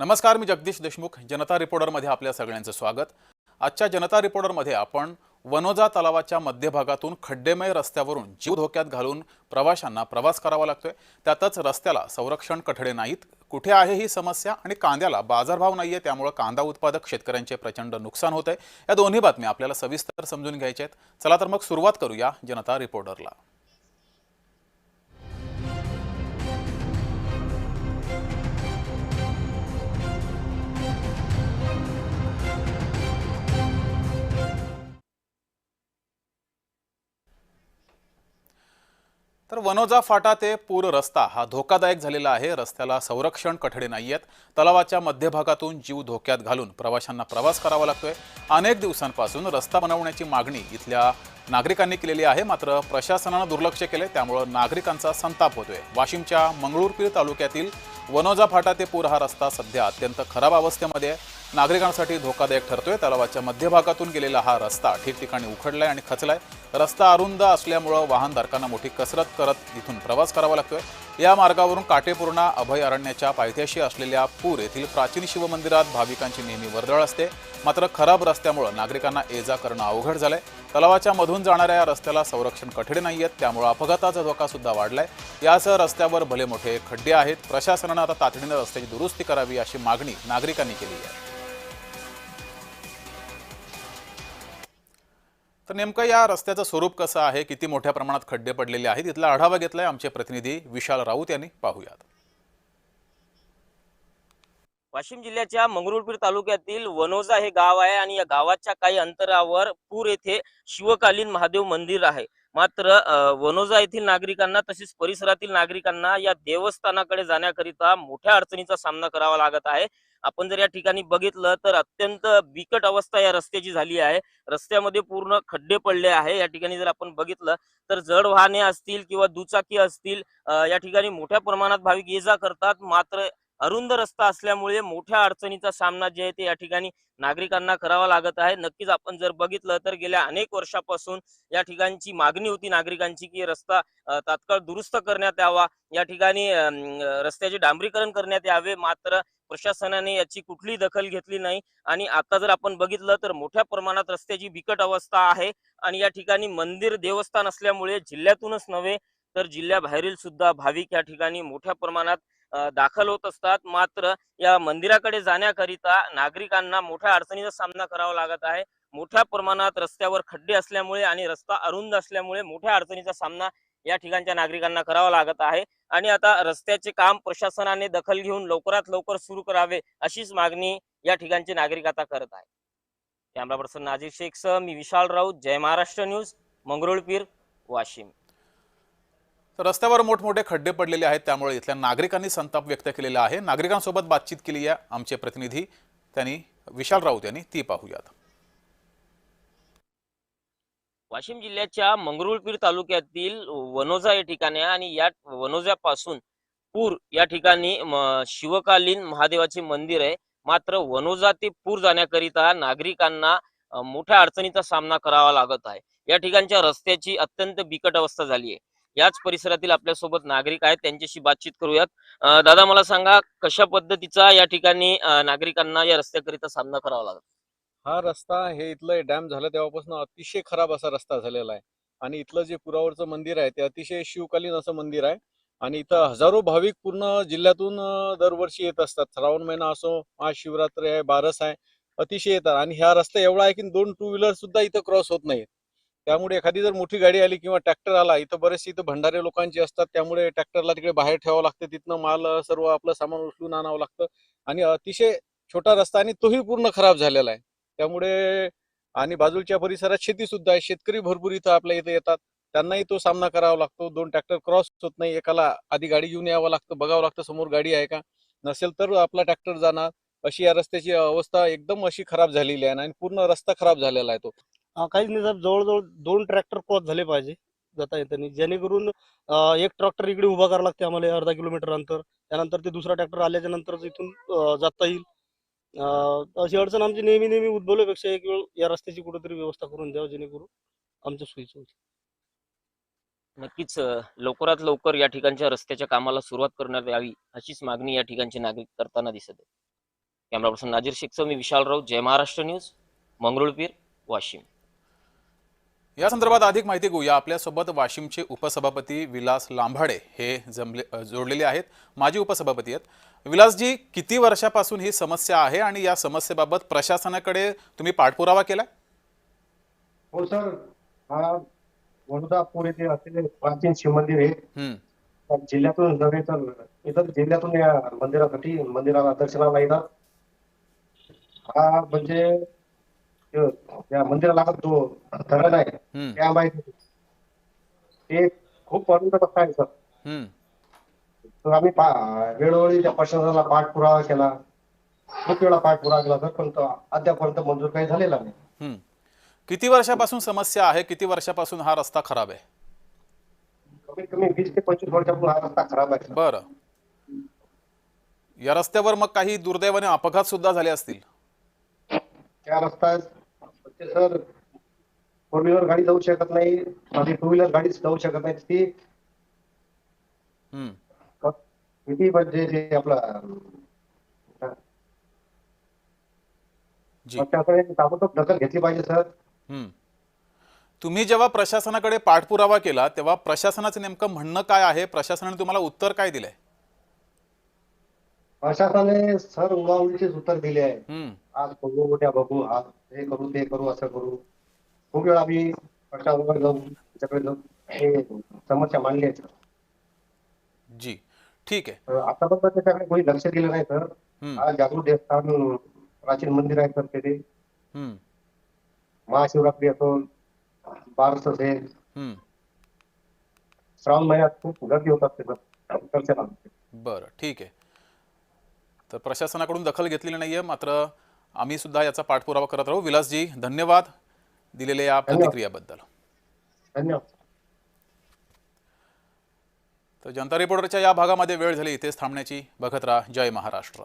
नमस्कार, मी जगदीश देशमुख. जनता रिपोर्टरमध्ये आपल्या सगळ्यांचं स्वागत. आजच्या जनता रिपोर्टरमध्ये आपण वनोजा तलावाच्या मध्यभागातून खड्डेमय रस्त्यावरून जीव धोक्यात घालून प्रवाशांना प्रवास करावा लागतोय. त्यातच रस्त्याला संरक्षण कठडे नाहीत. कुठे आहे ही समस्या आणि कांद्याला बाजारभाव नाहीये, त्यामुळे कांदा उत्पादक शेतकऱ्यांचे प्रचंड नुकसान होत आहे. या दोन्ही बातम्या आपल्याला सविस्तर समजून घ्यायच्या आहेत. चला तर मग सुरुवात करूया जनता रिपोर्टरला. तर वनोजा फाटा ते पूर रस्ता हा धोकादायक झालेला आहे. रस्त्याला संरक्षण कठडे नाहीयेत. तलावाच्या मध्यभागातून जीव धोक्यात घालून प्रवाशांना प्रवास करावा लागतोय. अनेक दिवसांपासून रस्ता बनवण्याची मागणी इथल्या नागरिकांनी केलेली आहे, मात्र प्रशासनानं दुर्लक्ष केले, त्यामुळे नागरिकांचा संताप होतोय. वाशिमच्या मंगरुळपीर तालुक्यातील वनोजा फाटा ते पूर हा रस्ता सध्या अत्यंत खराब अवस्थेमध्ये आहे. नागरिकांसाठी धोकादायक ठरतोय. तलावाच्या मध्यभागातून गेलेला हा रस्ता ठिकठिकाणी उखडलाय आणि खचलाय. रस्ता अरुंद असल्यामुळे वाहनधारकांना मोठी कसरत करत इथून प्रवास करावा लागतोय. या मार्गावरून काटेपूर्णा अभयारण्याच्या पायथ्याशी असलेल्या पूर येथील प्राचीन शिवमंदिरात भाविकांची नेहमी वर्दळ असते, मात्र खराब रस्त्यामुळे नागरिकांना ये-जा करणं अवघड झालंय. तलावाच्या मधून जाणाऱ्या या रस्त्याला संरक्षण कठडे नाहीयेत, त्यामुळे अपघाताचा धोका सुद्धा वाढलाय. यासह रस्त्यावर भले मोठे खड्डे आहेत. प्रशासनानं आता तातडीनं रस्त्याची दुरुस्ती करावी अशी मागणी नागरिकांनी केली आहे. तर नेमकं या रस्त्याचं स्वरूप कसं आहे, किती मोठ्या प्रमाणात खड्डे पडलेले आहेत, इथला आढावा घेतलाय आमचे प्रतिनिधी विशाल राऊत यांनी. पाहूयात. वाशिम जिल्ह्याच्या मंगरुळपीर तालुक्यातील वनोजा हे गाव आहे आणि या गावाच्या काही अंतरावर पूर येथे शिवकालीन महादेव मंदिर आहे. मात्र वनोजा येथील नागरिकांना तसेच परिसरातील नागरिकांना या देवस्थानाकडे जाण्याकरिता मोठ्या अडचणीचा सामना करावा लागत आहे. आपण जर या ठिकाणी बघितलं तर अत्यंत बिकट अवस्था या रस्त्याची झाली आहे. रस्त्यामध्ये पूर्ण खड्डे पडले आहे. या ठिकाणी जर आपण बघितलं तर जड वाहने असतील किंवा दुचाकी असतील, या ठिकाणी मोठ्या प्रमाणात भाविक ये-जा करतात. मात्र अरुंद रस्ता असल्यामुळे मोठ्या अडचणीचा सामना जे आहे ते या ठिकाणी नागरिकांना करावा लागत आहे. नक्कीच आपण जर बघितलं तर गेल्या अनेक वर्षापासून या ठिकाणची मागणी होती नागरिकांची की रस्ता तात्काळ दुरुस्त करण्यात यावा, या ठिकाणी रस्त्याचे डांबरीकरण करण्यात यावे. मात्र प्रशासनाने याची कुठलीही दखल घेतली नाही आणि आता जर आपण बघितलं तर मोठ्या प्रमाणात रस्त्याची बिकट अवस्था आहे आणि या ठिकाणी मंदिर देवस्थान असल्यामुळे जिल्ह्यातूनच नव्हे तर जिल्ह्याबाहेरील सुद्धा भाविक या ठिकाणी मोठ्या प्रमाणात दाखल होत असतात. मात्र या मंदिराकडे जाण्याकरिता नागरिकांना मोठ्या अडचणीचा सामना करावा लागत आहे. मोठ्या प्रमाणात रस्त्यावर खड्डे असल्यामुळे आणि रस्ता अरुंद असल्यामुळे मोठ्या अडचणीचा सामना या ठिकाणच्या नागरिकांना करावा लागत आहे आणि आता रस्त्याचे काम प्रशासनाने दखल घेऊन लवकरात लवकर सुरू करावे अशीच मागणी या ठिकाणचे नागरिक आता करत आहे. कॅमेरा पर्सन नाझीर शेखसह मी विशाल राऊत, जय महाराष्ट्र न्यूज, मंगरुळपीर, वाशिम. तर रस्त्यावर मोठमोठे खड्डे पडलेले आहेत, त्यामुळे इथल्या नागरिकांनी संताप व्यक्त केलेला आहे. नागरिकांसोबत बातचीत केली आहे आमचे प्रतिनिधी त्यांनी विशाल राऊत यांनी, ती पाहूयात. वाशिम जिल्ह्याच्या मंगरुळपीर तालुक्यातील वनोजा या ठिकाणी आणि या वनोजापासून पूर या ठिकाणी शिवकालीन महादेवाचे मंदिर आहे. मात्र वनोजा ते पूर जाण्याकरिता नागरिकांना मोठ्या अडचणीचा सामना करावा लागत आहे. या ठिकाणच्या रस्त्याची अत्यंत बिकट अवस्था झाली आहे. याच परिसरातील आपल्यासोबत नागरिक आहेत, त्यांच्याशी बातचीत करूयात. दादा, मला सांगा कशा पद्धतीचा या ठिकाणी नागरिकांना या रस्त्याकरिता सामना करावा लागतो? हा रस्ता हे इथलं डॅम झालं तेव्हापासून अतिशय खराब असा रस्ता झालेला आहे आणि इथलं जे पुरावरचं मंदिर आहे ते अतिशय शिवकालीन असं मंदिर आहे आणि इथं हजारो भाविक पूर्ण जिल्ह्यातून दरवर्षी येत असतात. श्रावण महिना असो, महाशिवरात्री आहे, बारस आहे, अतिशय येतात आणि ह्या रस्ता एवढा आहे की 2 टू व्हीलर सुद्धा इथं क्रॉस होत नाहीत. त्यामुळे एखादी जर मोठी गाडी आली किंवा ट्रॅक्टर आला, इथं बरेचसे इथं भंडारे लोकांचे असतात, त्यामुळे ट्रॅक्टरला तिकडे बाहेर ठेवावं लागतं, तिथनं माल सर्व आपलं सामान उचलून आणावं लागतं आणि अतिशय छोटा रस्ता आणि तोही पूर्ण खराब झालेला आहे. त्यामुळे आणि बाजूच्या परिसरात शेती सुद्धा आहे, शेतकरी भरपूर इथं आपल्या इथं येतात, त्यांनाही तो सामना करावा लागतो. 2 ट्रॅक्टर क्रॉस होत नाही, एकाला आधी गाडी घेऊन यावं लागतं, बघावं लागतं समोर गाडी आहे का, नसेल तर आपला ट्रॅक्टर जाणार. अशी या रस्त्याची अवस्था एकदम अशी खराब झालेली आहे आणि पूर्ण रस्ता खराब झालेला आहे तो. काहीच नाही साहेब, जवळजवळ 2 ट्रॅक्टर क्रॉस झाले पाहिजे जाता येताना, जेणेकरून एक ट्रॅक्टर इकडे उभा करावा लागते आम्हाला अर्धा किलोमीटर अंतर, त्यानंतर ते दुसरा ट्रॅक्टर आल्याच्या नंतर इथून जाता येईल. अशी अडचण आमची नेहमी नेहमी उद्भवल्यापेक्षा एक वेळ या रस्त्याची कुठेतरी व्यवस्था करून द्यावं, जेणेकरून आमच्या सोयीचं होईल. नक्कीच लवकरात लवकर या ठिकाणच्या रस्त्याच्या कामाला सुरुवात करण्यात यावी अशीच मागणी या ठिकाणचे नागरिक करताना दिसत आहे. कॅमेरा पर्सन नाजीर शेखसह मी विशाल राऊत, जय महाराष्ट्र न्यूज, मंगरुळपीर, वाशिम. या संदर्भात अधिक माहिती घेऊया. आपल्यासोबत वाशिमचे उपसभापती विलास लांभाडे हे जोडलेले आहेत, माजी उपसभापती आहेत. विलासजी, किती वर्षापासून ही समस्या आहे आणि या समस्येबाबत प्रशासनाकडे तुम्ही पाठपुरावा केला? हो सर, हा वडोदरापूर येथे असलेले प्राचीन शिवमंदिर आहे. त्या जिल्ह्यातून नव्हे तर इतर जिल्ह्यातून या मंदिराला दर्शनाला येतात. हा म्हणजे या मंदिराला जो धरण आहे त्या माहिती ते खूप पर्यंत आहे सर. तर आम्ही वेळोवेळी त्या प्रशासनाला पाठपुरावा केला, खूप वेळा पाठपुरावा केला सर, पण अद्यापर्यंत मंजूर काही झालेला नाही. किती वर्षापासून समस्या आहे? किती वर्षापासून हा रस्ता खराब आहे? कमीत कमी 20 ते 25 वर्षापासून हा रस्ता खराब आहे. बरं, या रस्त्यावर मग काही दुर्दैवाने अपघात सुद्धा झाले असतील? त्या रस्त्यात सर फोर व्हीलर गाडी जाऊ शकत नाही, माझी टू व्हीलर गाडी जाऊ शकत नाही. ती किती म्हणजे जे आपलं त्याकडे ताबडतोब दखल घेतली पाहिजे सर. तुम्ही जेव्हा प्रशासनाकडे पाठपुरावा केला तेव्हा प्रशासनाचं नेमकं म्हणणं काय आहे? प्रशासनाने तुम्हाला उत्तर काय दिलंय? प्रशासनाने सर उगावळीचेच उत्तर दिले आहे. आज बघू, उद्या बघू, आज हे करू, ते करू, असं करू. खूप वेळा आम्ही प्रशासनाकडे जाऊ, त्याच्याकडे जाऊ, हे समस्या मांडली आहे. जी, ठीक आहे. आतापर्यंत त्याच्याकडे कोणी लक्ष दिलं नाही सर. हा जागृत देवस्थान प्राचीन मंदिर आहे सर. तिथे महाशिवरात्री असो, बारस असेल, श्रावण महिन्यात खूप गर्दी होत असते सर दर्शनाला. बरं, ठीक आहे. तर प्रशासनाकडून दखल घेतलेली नाहीये, मात्र आम्ही सुद्धा याचा पाठपुरावा करत राहू. विलासजी, धन्यवाद दिलेल्या या प्रतिक्रियाबद्दल. धन्यवाद. तर जनता रिपोर्टरच्या या भागामध्ये वेळ झाली इथेच थांबण्याची. बघत राहा जय महाराष्ट्र.